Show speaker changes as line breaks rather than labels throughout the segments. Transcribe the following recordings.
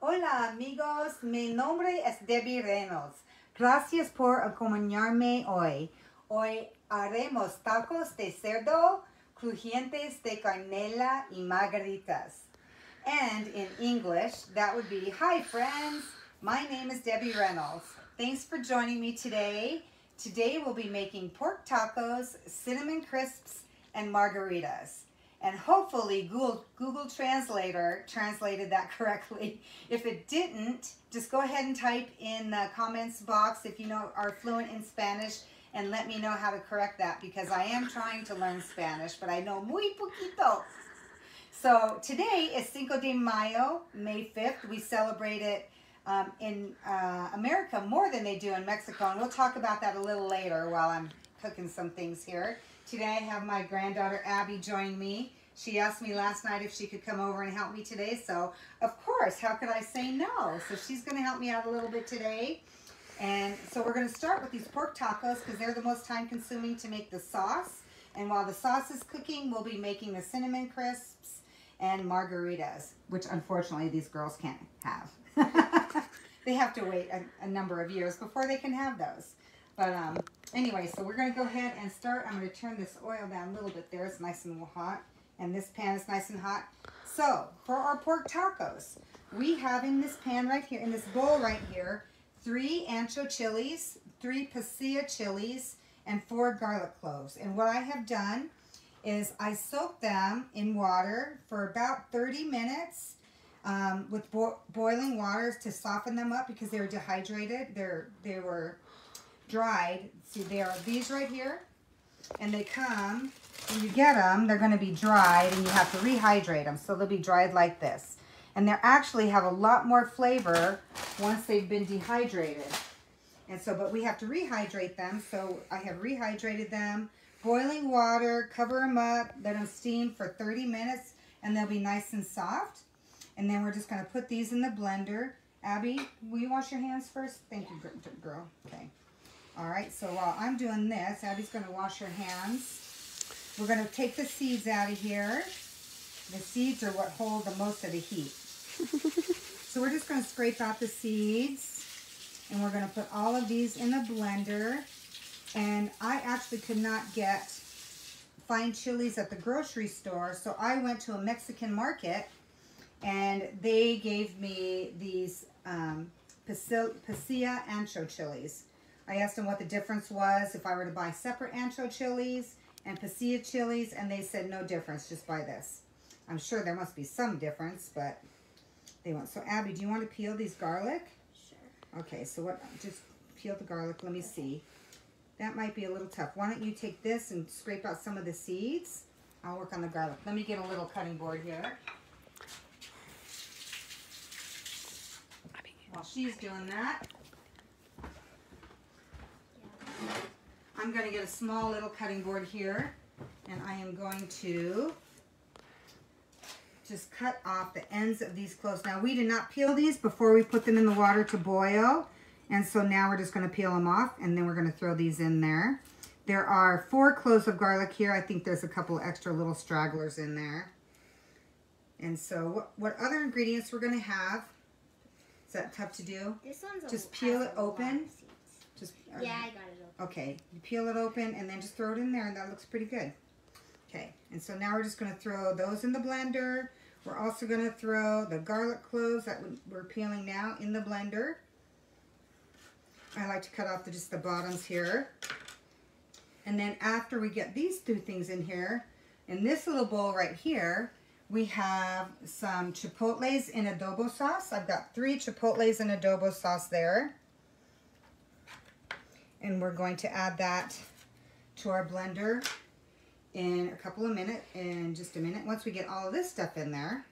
Hola amigos, mi nombre es Debbie Reynolds. Gracias por acompañarme hoy. Hoy haremos tacos de cerdo crujientes de canela y margaritas. And in English, that would be, hi friends, my name is Debbie Reynolds. Thanks for joining me today. Today we'll be making pork tacos, cinnamon crisps, and margaritas. And hopefully Google Translator translated that correctly. If it didn't, just go ahead and type in the comments box if you are fluent in Spanish and let me know how to correct that, because I am trying to learn Spanish, but I know muy poquito. So today is Cinco de Mayo, May 5th. We celebrate it in America more than they do in Mexico, and we'll talk about that a little later while I'm cooking some things here. Today I have my granddaughter Abby joining me. She asked me last night if she could come over and help me today, so of course, how could I say no? So she's going to help me out a little bit today. And so we're going to start with these pork tacos because they're the most time consuming to make the sauce. And while the sauce is cooking, we'll be making the cinnamon crisps and margaritas, which unfortunately these girls can't have. They have to wait a number of years before they can have those. But anyway, so we're going to go ahead and start. I'm going to turn this oil down a little bit there. It's nice and hot. And this pan is nice and hot. So for our pork tacos, we have in this pan right here, in this bowl right here, 3 ancho chilies, 3 pasilla chilies, and 4 garlic cloves. And what I have done is I soaked them in water for about 30 minutes with boiling water to soften them up because they were dehydrated. They were dried. See, there are these right here, and they come, when you get them, they're going to be dried, and you have to rehydrate them, so they'll be dried like this. And they actually have a lot more flavor once they've been dehydrated. And so, but we have to rehydrate them, so I have rehydrated them. Boiling water, cover them up, let them steam for 30 minutes, and they'll be nice and soft. And then we're just going to put these in the blender. Abby, will you wash your hands first? Thank you, girl. Okay. All right, so while I'm doing this, Abby's going to wash her hands. We're going to take the seeds out of here. The seeds are what hold the most of the heat. So we're just going to scrape out the seeds, and we're going to put all of these in a blender. And I actually could not get fine chilies at the grocery store, so I went to a Mexican market, and they gave me these pasilla ancho chilies. I asked them what the difference was if I were to buy separate ancho chilies and pasilla chilies, and they said no difference, just buy this. I'm sure there must be some difference, but they won't. So Abby, do you want to peel these garlic?
Sure.
Okay, so what? Just peel the garlic. Let me see. That might be a little tough. Why don't you take this and scrape out some of the seeds? I'll work on the garlic. Let me get a little cutting board here. While she's doing that, I'm going to get a small little cutting board here, and I am going to just cut off the ends of these cloves. Now, we did not peel these before we put them in the water to boil, and so now we're just going to peel them off, and then we're going to throw these in there. There are 4 cloves of garlic here. I think there's a couple extra little stragglers in there. And so what other ingredients we're going to have? Is that tough to do?
This one's
just peel it open. Just
yeah, I got it open.
Okay, you peel it open and then just throw it in there, and that looks pretty good. Okay, and so now we're just going to throw those in the blender. We're also going to throw the garlic cloves that we're peeling now in the blender. I like to cut off just the bottoms here. And then after we get these 2 things in here, in this little bowl right here, we have some chipotles in adobo sauce. I've got 3 chipotles in adobo sauce there. And we're going to add that to our blender in a couple of minutes, in just a minute. Once we get all of this stuff in there.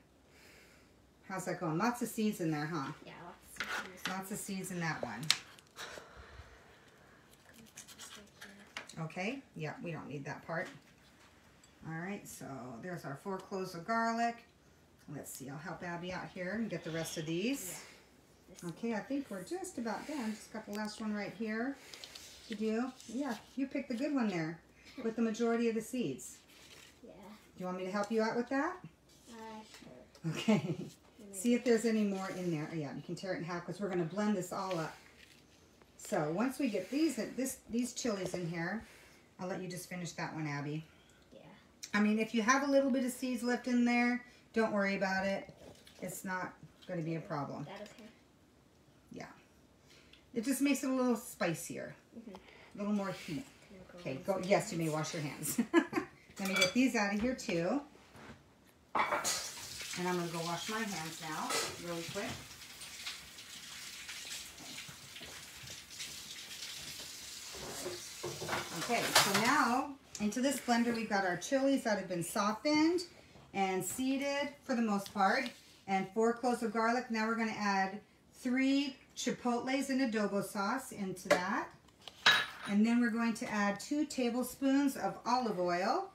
How's that going? Lots of seeds in there, huh?
Yeah, lots of seeds.
Lots of seeds in that one. Okay, yeah, we don't need that part. All right, so there's our 4 cloves of garlic. Let's see, I'll help Abby out here and get the rest of these. Yeah. Okay, I think we're just about done. Just got the last one right here to do. Yeah, you picked the good one there with the majority of the seeds.
Yeah.
Do you want me to help you out with that?
Sure.
Okay.
And
See if there's any more in there. Oh, yeah, you can tear it in half because we're going to blend this all up. So once we get these chilies in here, I'll let you just finish that one, Abby.
Yeah.
I mean, if you have a little bit of seeds left in there, don't worry about it. It's not going to be a problem.
That okay?
Yeah. It just makes it a little spicier. A little more heat. Okay, go. Yes, you may wash your hands. Let me get these out of here too. And I'm going to go wash my hands now, really quick. Okay, so now into this blender we've got our chilies that have been softened and seeded for the most part, and 4 cloves of garlic. Now we're going to add 3 chipotles in adobo sauce into that. And then we're going to add 2 tablespoons of olive oil.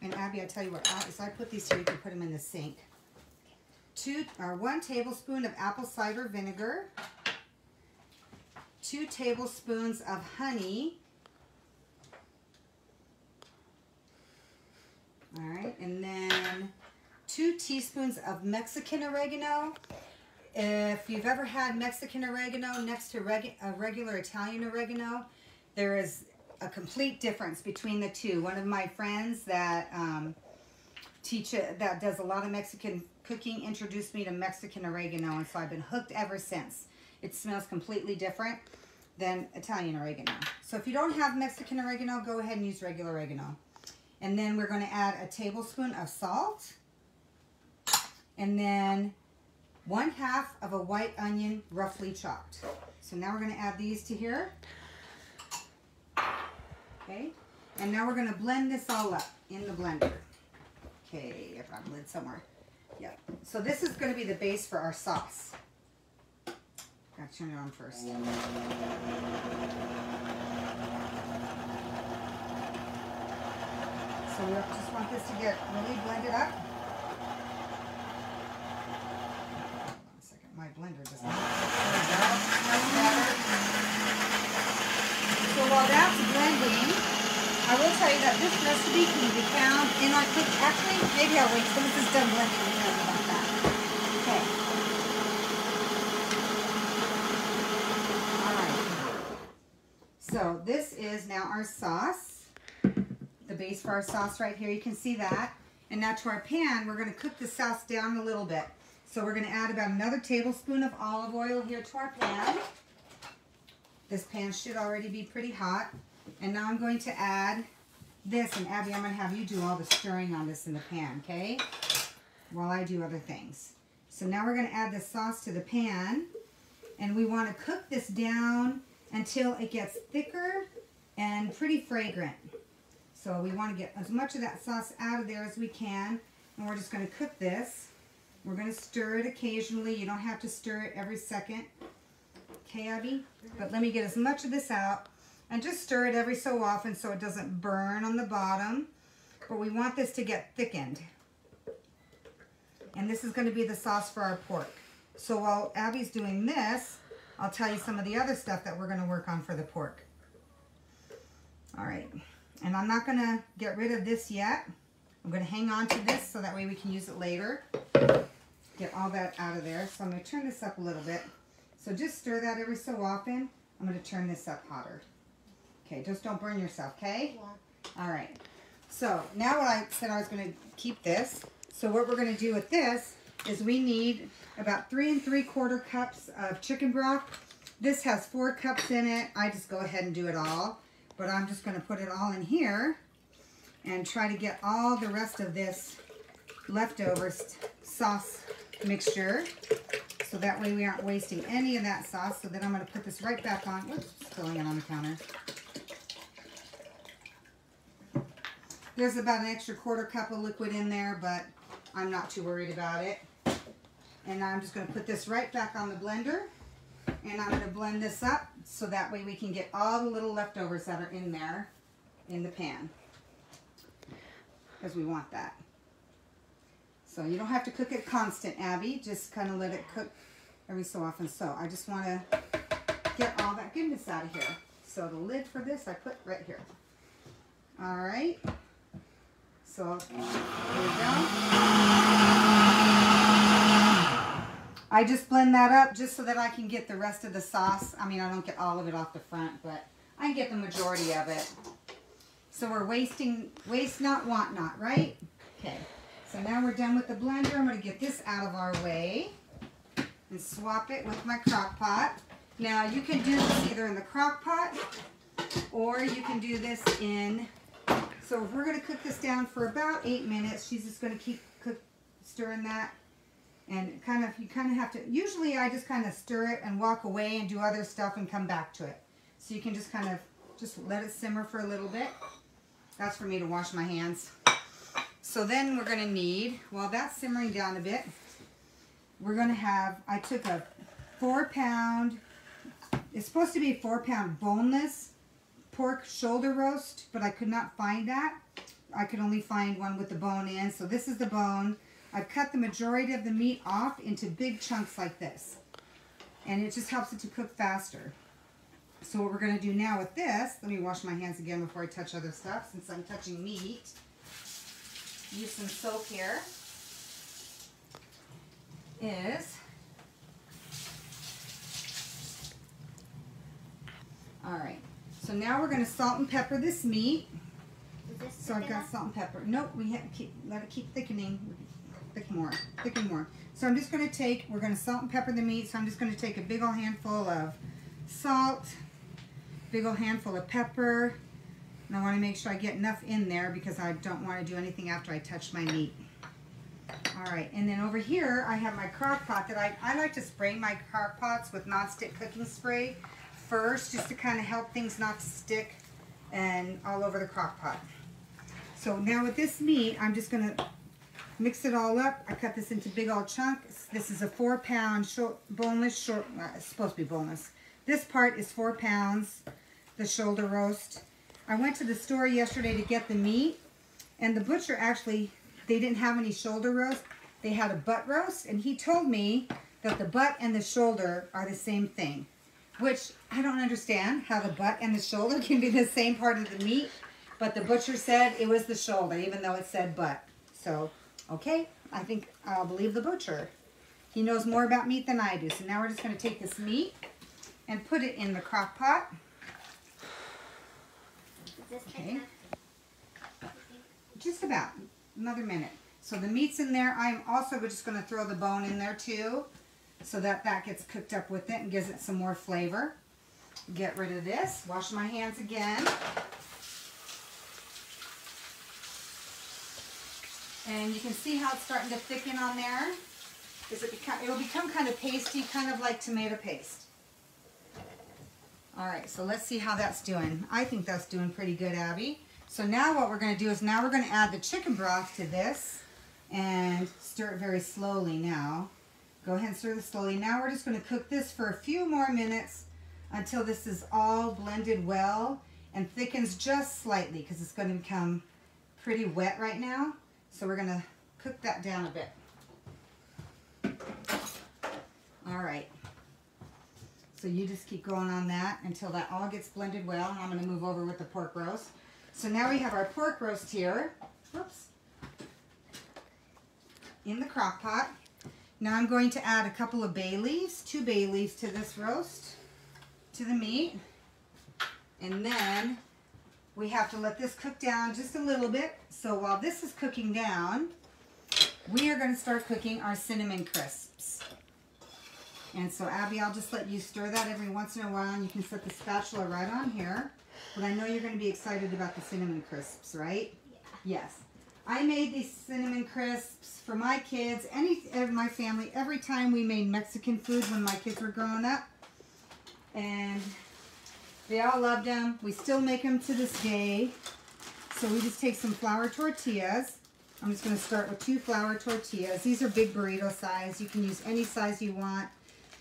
And Abby, I tell you what, as I put these here, you can put them in the sink. 1 tablespoon of apple cider vinegar. 2 tablespoons of honey. All right, and then 2 teaspoons of Mexican oregano. If you've ever had Mexican oregano next to regular Italian oregano, there is a complete difference between the two. One of my friends that that does a lot of Mexican cooking introduced me to Mexican oregano, and so I've been hooked ever since. It smells completely different than Italian oregano. So if you don't have Mexican oregano, go ahead and use regular oregano. And then we're going to add a tablespoon of salt, and then 1/2 of a white onion roughly chopped. So now we're going to add these to here. Okay, and now we're going to blend this all up in the blender. Okay, I've got a lid somewhere. Yeah, so this is going to be the base for our sauce. Got to turn it on first. So we just want this to get really blended up. Hold on a second, my blender does not much better. So while that's blending, I will tell you that this recipe can be found in our cook. Actually, maybe I'll wait till this is done blending and tell you about that. Okay. All right. So this is now our sauce, the base for our sauce right here. You can see that. And now to our pan, we're going to cook the sauce down a little bit. So we're going to add about another tablespoon of olive oil here to our pan. This pan should already be pretty hot. And now I'm going to add this. And Abby, I'm going to have you do all the stirring on this in the pan, okay? While I do other things. So now we're going to add the sauce to the pan. And we want to cook this down until it gets thicker and pretty fragrant. So we want to get as much of that sauce out of there as we can. And we're just going to cook this. We're going to stir it occasionally. You don't have to stir it every second. Okay, Abby? But let me get as much of this out. And just stir it every so often so it doesn't burn on the bottom. But we want this to get thickened. And this is going to be the sauce for our pork. So while Abby's doing this, I'll tell you some of the other stuff that we're going to work on for the pork. All right. And I'm not going to get rid of this yet. I'm going to hang on to this so that way we can use it later. Get all that out of there. So I'm going to turn this up a little bit. So just stir that every so often. I'm going to turn this up hotter. Okay, just don't burn yourself, okay? Yeah. All right. So now what I said I was going to keep this. So what we're going to do with this is we need about 3 3/4 cups of chicken broth. This has 4 cups in it. I just go ahead and do it all. But I'm just going to put it all in here and try to get all the rest of this leftover sauce mixture. So that way we aren't wasting any of that sauce. So then I'm going to put this right back on. Oops, spilling it on the counter. There's about an extra 1/4 cup of liquid in there, but I'm not too worried about it. And I'm just going to put this right back on the blender. And I'm going to blend this up so that way we can get all the little leftovers that are in there in the pan. Because we want that. So you don't have to cook it constant, Abby. Just kind of let it cook every so often. So I just want to get all that goodness out of here. So the lid for this I put right here. All right. So here we go. I just blend that up just so that I can get the rest of the sauce. I mean, I don't get all of it off the front, but I can get the majority of it. So we're waste not, want not, right? Okay. So now we're done with the blender. I'm going to get this out of our way and swap it with my crock pot. Now you can do this either in the crock pot or you can do this in, so we're going to cook this down for about 8 minutes. She's just going to keep stirring that. And you kind of have to, usually I just kind of stir it and walk away and do other stuff and come back to it. So you can just kind of just let it simmer for a little bit. That's for me to wash my hands. So then we're going to need, while that's simmering down a bit, we're going to have, I took a 4-pound, it's supposed to be a 4-pound boneless pork shoulder roast, but I could not find that. I could only find one with the bone in. So this is the bone. I've cut the majority of the meat off into big chunks like this. And it just helps it to cook faster. So what we're going to do now with this, let me wash my hands again before I touch other stuff since I'm touching meat. Use some soap here. Alright, so now we're going to salt and pepper this meat. So I've got salt and pepper. Nope, we have to let it keep thickening. Thicken more. So I'm just going to take, we're going to salt and pepper the meat. So I'm just going to take a big old handful of salt, big old handful of pepper. And I want to make sure I get enough in there because I don't want to do anything after I touch my meat. Alright, and then over here I have my crock pot that I like to spray my crock pots with non-stick cooking spray first, just to kind of help things not stick and all over the crock pot. So now with this meat, I'm just going to mix it all up. I cut this into big old chunks. This is a 4-pound boneless, it's supposed to be boneless. This part is 4 pounds, the shoulder roast. I went to the store yesterday to get the meat, and the butcher actually, they didn't have any shoulder roast. They had a butt roast, and he told me that the butt and the shoulder are the same thing, which I don't understand how the butt and the shoulder can be the same part of the meat, but the butcher said it was the shoulder, even though it said butt. So, okay, I think I'll believe the butcher. He knows more about meat than I do. So now we're just going to take this meat and put it in the crock pot. Okay. Just about another minute. So the meat's in there. I'm also just going to throw the bone in there too, so that gets cooked up with it and gives it some more flavor. Get rid of this. Wash my hands again. And you can see how it's starting to thicken on there. It'll become kind of pasty, kind of like tomato paste. All right, so let's see how that's doing. I think that's doing pretty good, Abby. So now what we're going to do is now we're going to add the chicken broth to this and stir it very slowly now. Go ahead and stir this slowly. Now we're just going to cook this for a few more minutes until this is all blended well and thickens just slightly because it's going to become pretty wet right now. So we're going to cook that down a bit. All right. So you just keep going on that until that all gets blended well. And I'm going to move over with the pork roast. So now we have our pork roast here. Whoops. In the crock pot. Now I'm going to add a couple of bay leaves, 2 bay leaves to this roast, to the meat. And then we have to let this cook down just a little bit. So while this is cooking down, we are going to start cooking our cinnamon crisps. And so Abby, I'll just let you stir that every once in a while, and you can set the spatula right on here. But I know you're going to be excited about the cinnamon crisps, right? Yeah. Yes. I made these cinnamon crisps for my kids, my family, every time we made Mexican food when my kids were growing up. And they all loved them. We still make them to this day. So we just take some flour tortillas. I'm just going to start with 2 flour tortillas. These are big burrito size. You can use any size you want.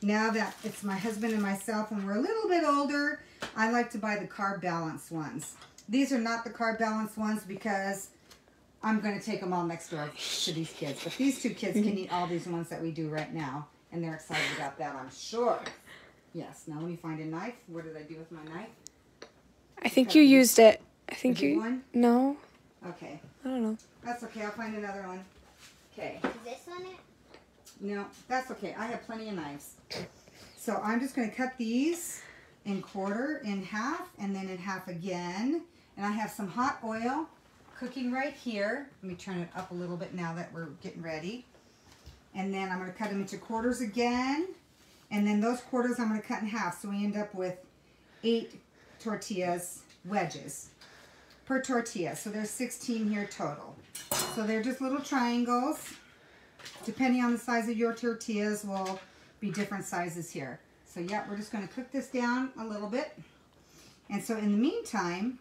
Now that it's my husband and myself and we're a little bit older, I like to buy the carb balanced ones. These are not the carb balanced ones because I'm going to take them all next door to these kids. But these 2 kids can eat all these ones that we do right now. And they're excited about that, I'm sure. Yes. Now let me find a knife. What did I do with my knife?
I think you used it. I think
the big one?
No.
Okay.
I don't know.
That's okay. I'll find another one. Okay.
Is this on it?
No, that's okay. I have plenty of knives. So I'm just going to cut these in half, and then in half again. And I have some hot oil cooking right here. Let me turn it up a little bit now that we're getting ready. And then I'm going to cut them into quarters again. And then those quarters I'm going to cut in half. So we end up with 8 tortillas, wedges, per tortilla. So there's 16 here total. So they're just little triangles. Depending on the size of your tortillas will be different sizes here. So yeah, we're just going to cook this down a little bit. And so in the meantime,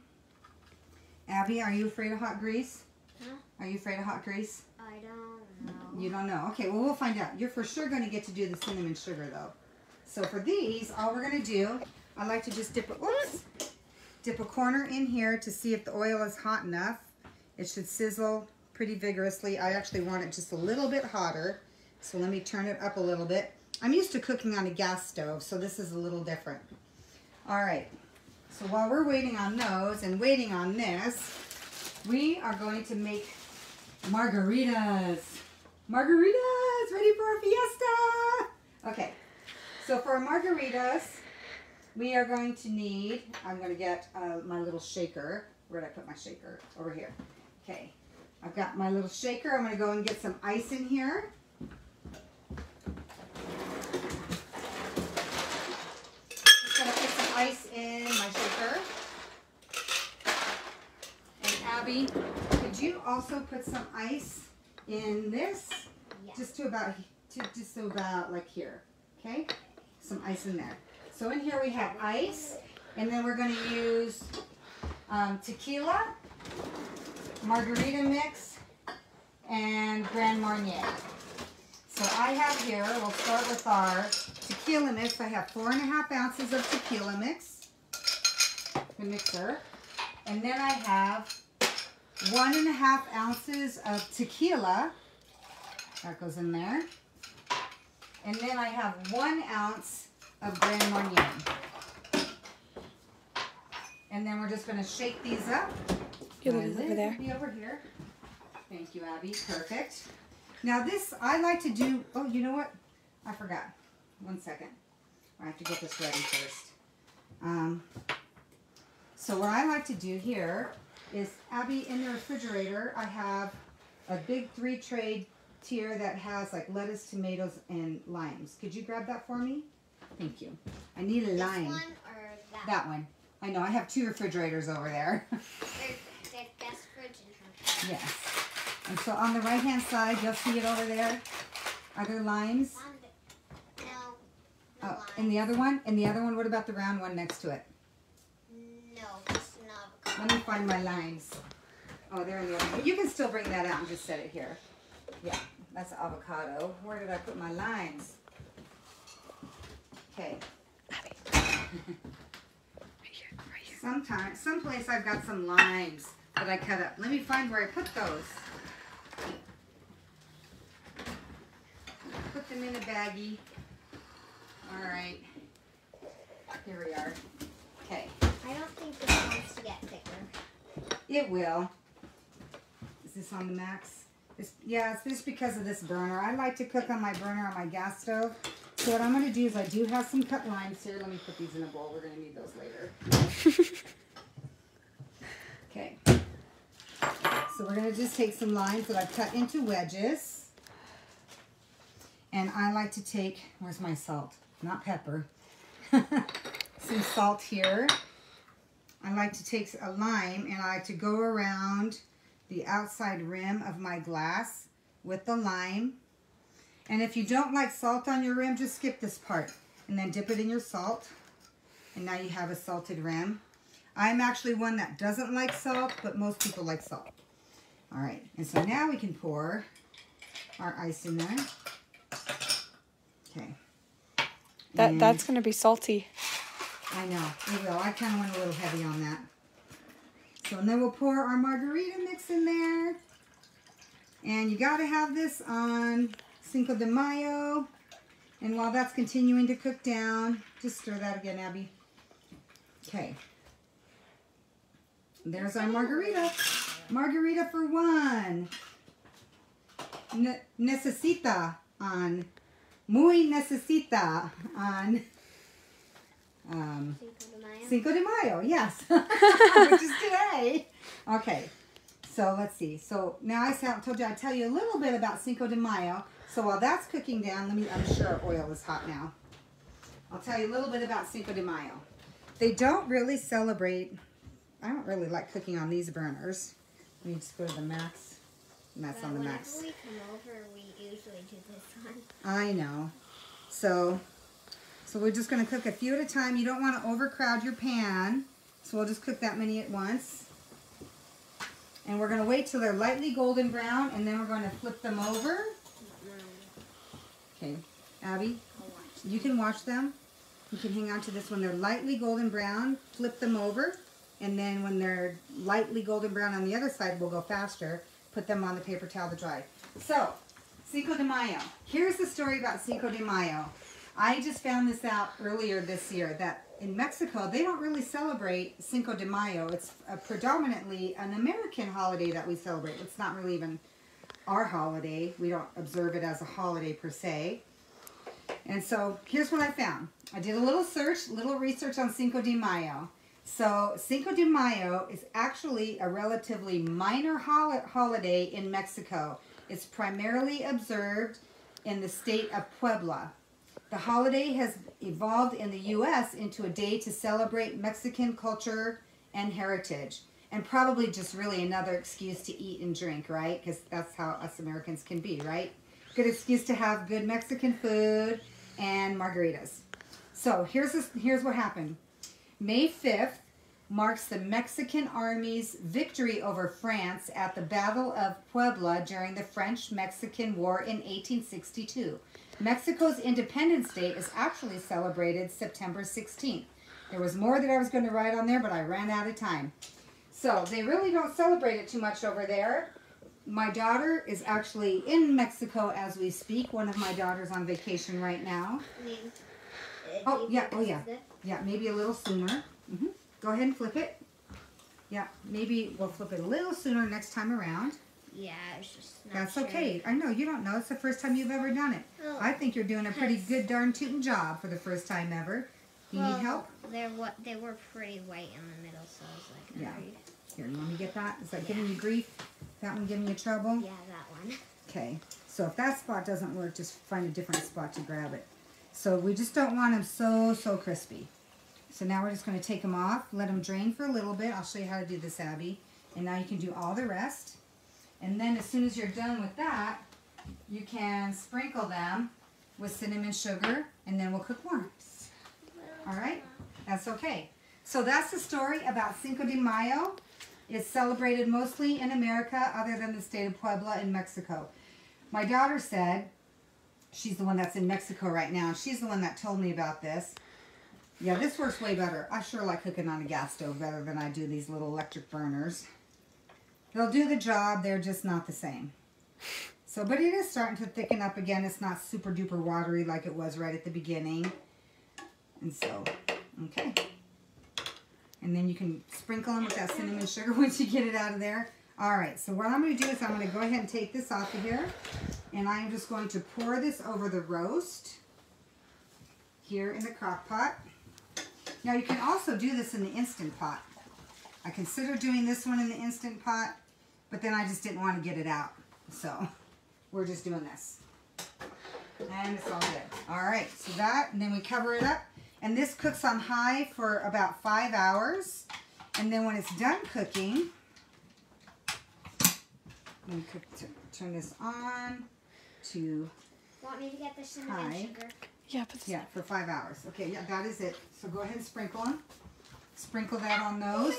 Abby, are you afraid of hot grease?
Huh?
Are you afraid of hot grease?
I don't know.
You don't know. Okay, well, we'll find out. You're for sure going to get to do the cinnamon sugar, though. So for these, all we're going to do, I like to just dip a corner in here to see if the oil is hot enough. It should sizzle pretty vigorously. I actually want it just a little bit hotter. So let me turn it up a little bit. I'm used to cooking on a gas stove, so this is a little different. All right. So while we're waiting on those and waiting on this, we are going to make margaritas. Margaritas, ready for a fiesta. Okay, so for margaritas, we are going to need, I'm going to get my little shaker. Where did I put my shaker? Over here. Okay, I've got my little shaker. I'm going to go and get some ice in here. Just going to put some ice in my shaker. And Abby, could you also put some ice in this?
Yeah.
Just to about like here. Okay? Some ice in there. So in here we have ice, and then we're going to use tequila, margarita mix, and Grand Marnier. So I have here, we'll start with our tequila mix. I have 4.5 ounces of tequila mix, the mixer. And then I have 1.5 ounces of tequila. That goes in there. And then I have 1 ounce of Grand Marnier. And then we're just going to shake these up.
Your lid is over there.
Be over here. Thank you, Abby. Perfect. Now this, I like to do, oh, you know what? I forgot. 1 second. I have to get this ready first. So what I like to do here is, Abby, in the refrigerator, I have a big 3-tray tier that has like lettuce, tomatoes, and limes. Could you grab that for me? Thank you. I need a lime.
This one or that?
That one. I know, I have 2 refrigerators over there.
They're best fridge in her.
Yes. And so on the right-hand side, you'll see it over there. Are there limes?
No.
Oh,
Lime.
and the other one? And the other one, what about the round one next to it?
No, it's an avocado.
Let me find my limes. Oh, they're in the other one. You can still bring that out and just set it here. Yeah, that's avocado. Where did I put my limes? Okay. Someplace I've got some limes that I cut up. Let me find where I put those. Put them in a baggie. All right. Here we are. Okay.
I don't think this wants to get thicker.
It will. Is this on the max? Yeah, it's just because of this burner. I like to cook on my burner on my gas stove. So what I'm going to do is I do have some cut limes here. Let me put these in a bowl. We're going to need those later. Okay. So we're going to just take some limes that I've cut into wedges. And I like to take, where's my salt? Not pepper. Some salt here. I like to take a lime and I like to go around the outside rim of my glass with the lime. And if you don't like salt on your rim, just skip this part and then dip it in your salt. And now you have a salted rim. I'm actually one that doesn't like salt, but most people like salt. All right, and so now we can pour our ice in there. Okay.
That's going to be salty.
I know, it will. I kind of went a little heavy on that. So, and then we'll pour our margarita mix in there. And you got to have this on Cinco de Mayo. And while that's continuing to cook down, just stir that again, Abby. Okay. There's our margarita. Margarita for 1. Necesita on. Muy necesita on. Cinco de Mayo, yes. Which is today. Okay. So let's see. So now I told you I'd tell you a little bit about Cinco de Mayo. So while that's cooking down, I'm sure our oil is hot now. I'll tell you a little bit about Cinco de Mayo. They don't really celebrate. I don't really like cooking on these burners. Let me just go to the max. And that's on the max.
Whenever we come over, we usually do this one.
I know. So we're just going to cook a few at a time. You don't want to overcrowd your pan. So we'll just cook that many at once. And we're going to wait till they're lightly golden brown, and then we're going to flip them over. Okay, Abby, you can watch them. You can hang on to this when they're lightly golden brown, flip them over, and then when they're lightly golden brown on the other side, we'll go faster, put them on the paper towel to dry. So, Cinco de Mayo. Here's the story about Cinco de Mayo. I just found this out earlier this year, that in Mexico, they don't really celebrate Cinco de Mayo. It's predominantly an American holiday that we celebrate. It's not really even our holiday. We don't observe it as a holiday per se. And so here's what I found. I did a little research on Cinco de Mayo. So Cinco de Mayo is actually a relatively minor holiday in Mexico. It's primarily observed in the state of Puebla. The holiday has evolved in the U.S. into a day to celebrate Mexican culture and heritage. And probably just really another excuse to eat and drink, right? Because that's how us Americans can be, right? Good excuse to have good Mexican food and margaritas. So here's what happened. May 5th marks the Mexican Army's victory over France at the Battle of Puebla during the French-Mexican War in 1862. Mexico's Independence Day is actually celebrated September 16th. There was more that I was going to write on there, but I ran out of time. So they really don't celebrate it too much over there. My daughter is actually in Mexico as we speak. One of my daughters on vacation right now. Oh, yeah. Yeah, maybe a little sooner. Go ahead and flip it. Yeah, maybe we'll flip it a little sooner next time around.
Yeah, it's just not
That's
sure.
okay. I know, you don't know. It's the first time you've ever done it.
Oh,
I think you're doing a pretty good darn tootin' job for the first time ever. You need help?
They were pretty white in the middle, so I was like,
Yeah.
alright.
Here, you want me to get that? Is that giving you grief? That one giving you trouble?
Yeah, that one.
Okay. So if that spot doesn't work, just find a different spot to grab it. So we just don't want them so crispy. So now we're just going to take them off, let them drain for a little bit. I'll show you how to do this, Abby. And now you can do all the rest. And then as soon as you're done with that, you can sprinkle them with cinnamon sugar, and then we'll cook more. All right? That's okay. So that's the story about Cinco de Mayo. It's celebrated mostly in America other than the state of Puebla in Mexico. My daughter said, she's the one that's in Mexico right now, she's the one that told me about this. Yeah, this works way better. I sure like cooking on a gas stove better than I do these little electric burners. They'll do the job, they're just not the same. So, but it is starting to thicken up again. It's not super duper watery like it was right at the beginning. And so, okay. And then you can sprinkle them with that cinnamon sugar once you get it out of there. All right, so what I'm going to do is I'm going to go ahead and take this off of here. And I'm just going to pour this over the roast here in the crock pot. Now, you can also do this in the Instant Pot. I considered doing this one in the Instant Pot, but then I just didn't want to get it out. So, we're just doing this. And it's all good. All right, so that, and then we cover it up. And this cooks on high for about 5 hours. And then when it's done cooking, let me turn this on to
Want me to get the cinnamon
high.
sugar?
Yeah, but
Yeah, for 5 hours. Okay, yeah, that is it. So go ahead and sprinkle them. Sprinkle that on those.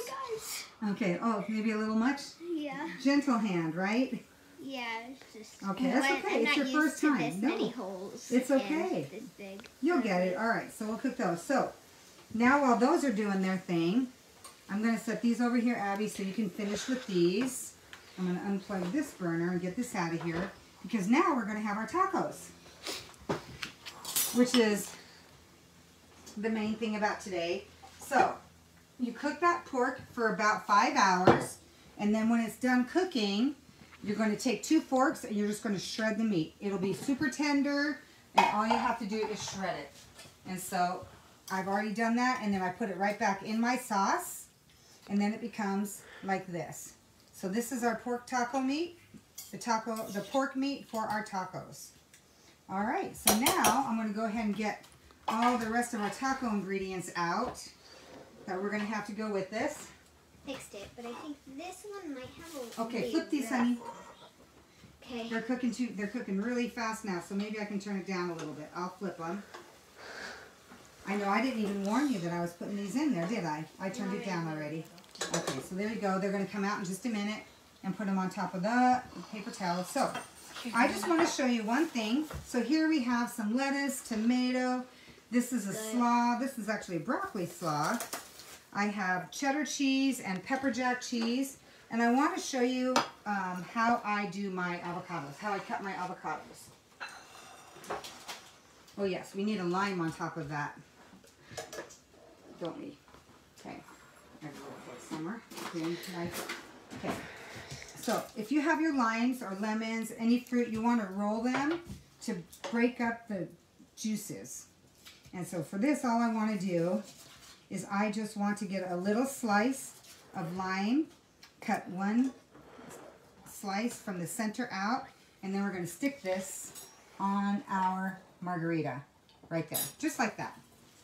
Okay, oh, maybe a little much?
Yeah.
Gentle hand, right?
Yeah, it's just...
Okay, that's okay.
I'm
It's your
not
first
used to
time.
this
No.
many holes.
It's
and
okay.
This big.
You'll get it. All right, so we'll cook those. So now while those are doing their thing, I'm going to set these over here, Abby, so you can finish with these. I'm going to unplug this burner and get this out of here because now we're going to have our tacos, which is the main thing about today. So you cook that pork for about 5 hours. And then when it's done cooking, you're going to take 2 forks and you're just going to shred the meat. It'll be super tender, and all you have to do is shred it. And so I've already done that, and then I put it right back in my sauce, and then it becomes like this. So this is our pork taco meat, the pork meat for our tacos. All right, so now I'm going to go ahead and get all the rest of our taco ingredients out that we're going to have to go with this.
Fixed it, but I think this one might have a
Okay, flip these, honey.
Okay.
They're cooking really fast now, so maybe I can turn it down a little bit. I'll flip them. I know I didn't even warn you that I was putting these in there, did I? I turned it down already. Okay, so there we go. They're going to come out in just a minute and put them on top of the paper towel. So I just want to show you one thing. So here we have some lettuce, tomato. This is a slaw. This is actually a broccoli slaw. I have cheddar cheese and pepper jack cheese. And I want to show you how I do my avocados, how I cut my avocados. Oh yes, we need a lime on top of that. Don't we? Okay. Somewhere. Okay. So if you have your limes or lemons, any fruit, you want to roll them to break up the juices. And so for this, all I want to do is I just want to get a little slice of lime, cut one slice from the center out, and then we're going to stick this on our margarita right there, just like that.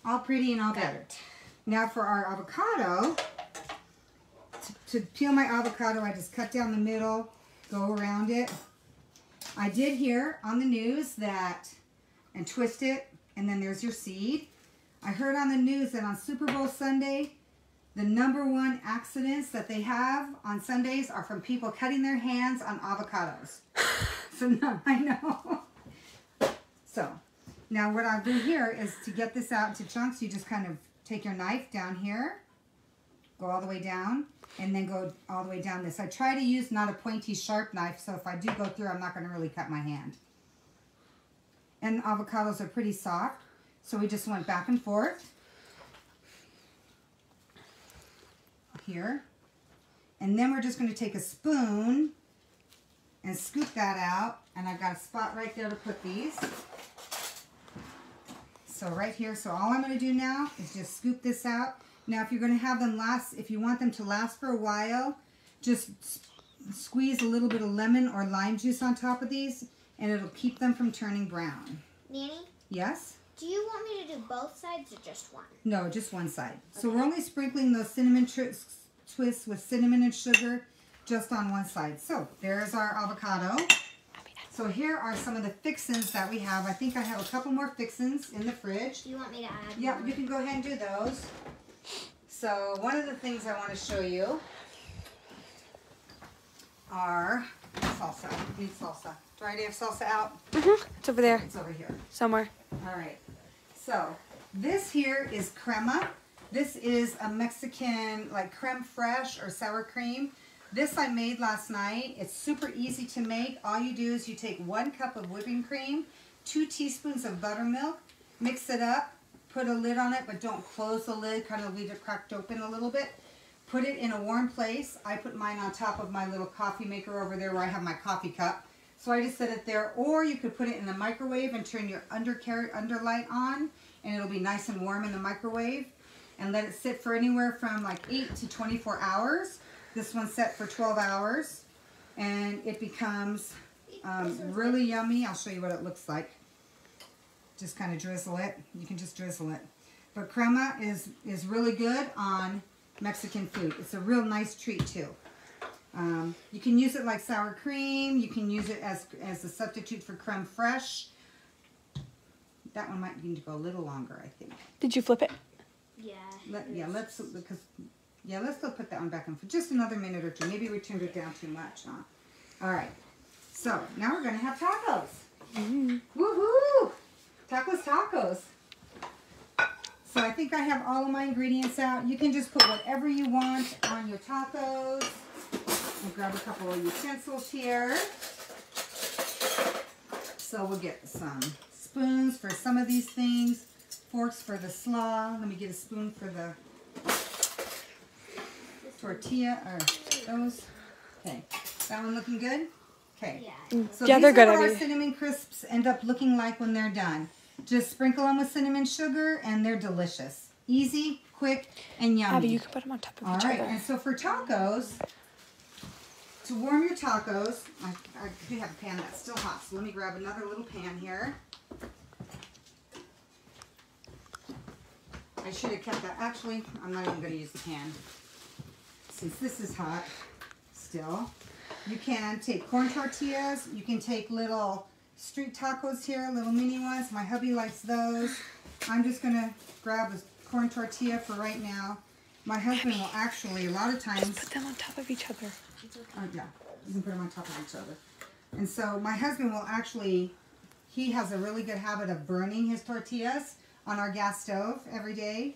All pretty and all better. Now for our avocado, to peel my avocado, I just cut down the middle, go around it. I did hear on the news that, and twist it, and then there's your seed. I heard on the news that on Super Bowl Sunday, the #1 accidents that they have on Sundays are from people cutting their hands on avocados. So no, I know. So now what I'll do here is to get this out into chunks, you just kind of take your knife down here, go all the way down, and then go all the way down this. I try to use not a pointy, sharp knife, so if I do go through, I'm not going to really cut my hand. And avocados are pretty soft, so we just went back and forth. Here. And then we're just going to take a spoon and scoop that out. And I've got a spot right there to put these. So right here. So all I'm going to do now is just scoop this out. Now if you're going to have them last, if you want them to last for a while, just squeeze a little bit of lemon or lime juice on top of these, and it'll keep them from turning brown.
Nanny?
Yes?
Do you want me to do both sides or just one?
No, just one side. Okay. So we're only sprinkling those cinnamon twists with cinnamon and sugar just on one side. So there's our avocado. So here are some of the fixins that we have. I think I have a couple more fixins in the fridge.
Do you want me to add
Yeah,
more?
You can go ahead and do those. So one of the things I want to show you are salsa. I need salsa. Do I already have salsa out?
It's over there.
It's over here.
Somewhere.
All right. So this here is crema. This is a Mexican, like creme fraiche or sour cream. This I made last night. It's super easy to make. All you do is you take 1 cup of whipping cream, 2 teaspoons of buttermilk, mix it up, put a lid on it, but don't close the lid, kind of leave it cracked open a little bit. Put it in a warm place. I put mine on top of my little coffee maker over there where I have my coffee cup. So I just set it there, or you could put it in the microwave and turn your underlight on, and it'll be nice and warm in the microwave. And let it sit for anywhere from like 8 to 24 hours. This one's set for 12 hours. And it becomes really yummy. I'll show you what it looks like. Just kind of drizzle it. You can just drizzle it. But crema is really good on Mexican food. It's a real nice treat too. You can use it like sour cream. You can use it as a substitute for creme fraiche. That one might need to go a little longer, I think.
Did you flip it?
Yeah.
Let's go put that one back in for just another minute or two. Maybe we turned it down too much, huh? All right. So now we're gonna have tacos. Woohoo! Tacos. So I think I have all of my ingredients out. You can just put whatever you want on your tacos. I'll grab a couple of utensils here. So we'll get some spoons for some of these things. Forks for the slaw. Let me get a spoon for the tortilla, or those. Okay, that one looking good? Okay.
Yeah.
So
Yeah,
these
they're
are
good,
what our
Abby.
cinnamon crisps end up looking like when they're done. Just sprinkle them with cinnamon sugar and they're delicious. Easy, quick, and yummy.
Abby, you can put them on top of
All
each
right,
other.
and so for tacos, to warm your tacos, I do have a pan that's still hot, so let me grab another little pan here. I should have kept that. Actually, I'm not even going to use the pan. Since this is hot still, you can take corn tortillas. You can take little street tacos here, little mini ones. My hubby likes those. I'm just going to grab a corn tortilla for right now. My husband will actually, a lot of times...
Put them on top of each other.
Oh, yeah. You can put them on top of each other. And so my husband will actually... He has a really good habit of burning his tortillas on our gas stove every day.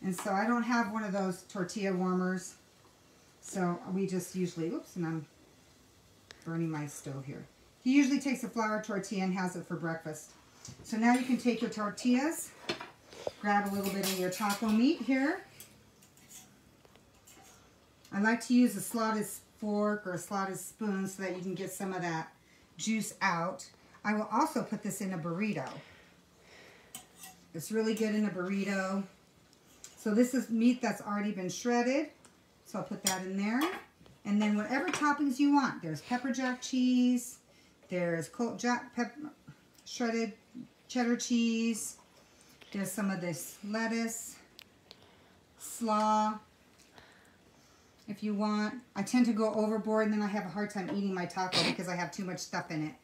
And so I don't have one of those tortilla warmers. So we just usually... Oops, and I'm burning my stove here. He usually takes a flour tortilla and has it for breakfast. So now you can take your tortillas, grab a little bit of your taco meat here. I like to use a slotted fork or a slotted spoon so that you can get some of that juice out. I will also put this in a burrito. It's really good in a burrito. So this is meat that's already been shredded. So I'll put that in there. And then whatever toppings you want. There's pepper jack cheese. There's shredded cheddar cheese. There's some of this lettuce, slaw, if you want. I tend to go overboard and then I have a hard time eating my taco because I have too much stuff in it.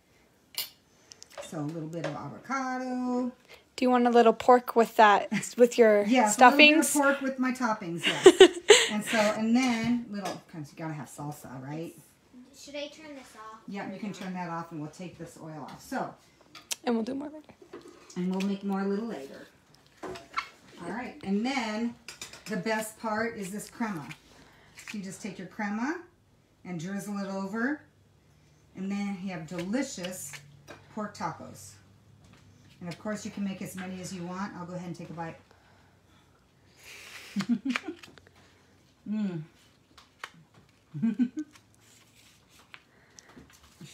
So a little bit of avocado.
Do you want a little pork with that, with your
Yes,
stuffings?
a little bit of pork with my toppings, yes. and then little, because you gotta have salsa, right?
Should I turn this off?
Yeah, you can turn that off and we'll take this oil off. So,
And we'll do more later.
and we'll make more a little later. All right, and then the best part is this crema. So you just take your crema and drizzle it over, and then you have delicious pork tacos. And of course you can make as many as you want. I'll go ahead and take a bite. Mmm.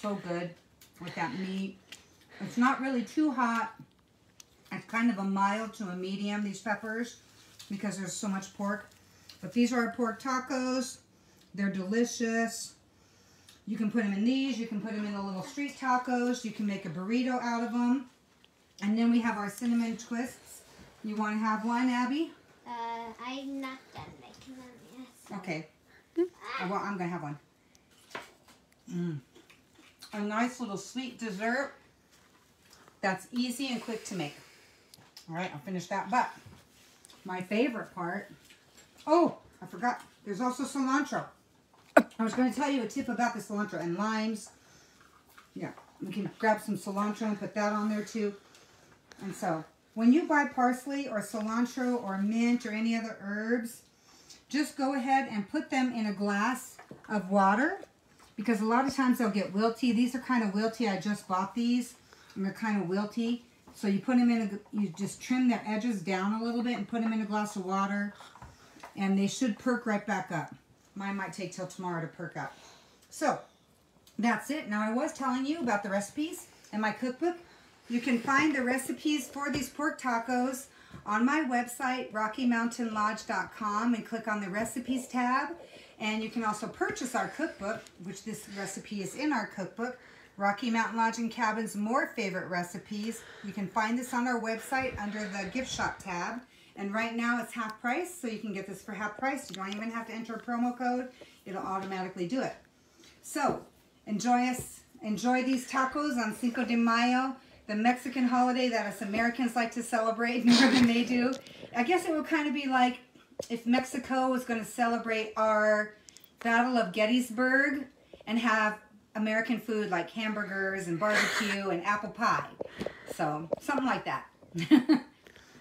So good with that meat. It's not really too hot. It's kind of a mild to a medium, these peppers, because there's so much pork. But these are our pork tacos. They're delicious. You can put them in these. You can put them in the little street tacos. You can make a burrito out of them. And then we have our cinnamon twists. You want to have one, Abby?
I'm not done making them yet. So.
Okay. Well, I'm going to have one. A nice little sweet dessert that's easy and quick to make. All right, I'll finish that. But my favorite part, oh, I forgot. There's also cilantro. I was going to tell you a tip about the cilantro and limes. Yeah, we can grab some cilantro and put that on there too. And so, when you buy parsley or cilantro or mint or any other herbs, just go ahead and put them in a glass of water, because a lot of times they'll get wilty. These are kind of wilty. I just bought these, and they're kind of wilty. So you put them in, you just trim their edges down a little bit and put them in a glass of water, and they should perk right back up. Mine might take till tomorrow to perk up. So, that's it. Now, I was telling you about the recipes in my cookbook. You can find the recipes for these pork tacos on my website, RockyMountainLodge.com, and click on the recipes tab. And you can also purchase our cookbook, which this recipe is in our cookbook, Rocky Mountain Lodge and Cabin's More Favorite Recipes. You can find this on our website under the gift shop tab. And right now it's half price, so you can get this for half price. You don't even have to enter a promo code. It'll automatically do it. So, enjoy these tacos on Cinco de Mayo, the Mexican holiday that us Americans like to celebrate more than they do. I guess it would kind of be like if Mexico was going to celebrate our Battle of Gettysburg and have American food like hamburgers and barbecue and apple pie. So, something like that.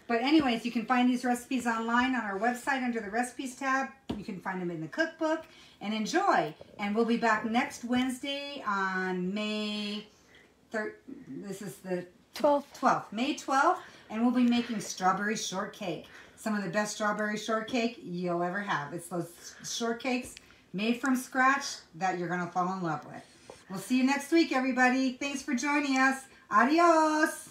But anyways, you can find these recipes online on our website under the recipes tab. You can find them in the cookbook and enjoy. And we'll be back next Wednesday on May 3rd. This is the 12th. May 12th. And we'll be making strawberry shortcake. Some of the best strawberry shortcake you'll ever have. It's those shortcakes made from scratch that you're going to fall in love with. We'll see you next week, everybody. Thanks for joining us. Adios.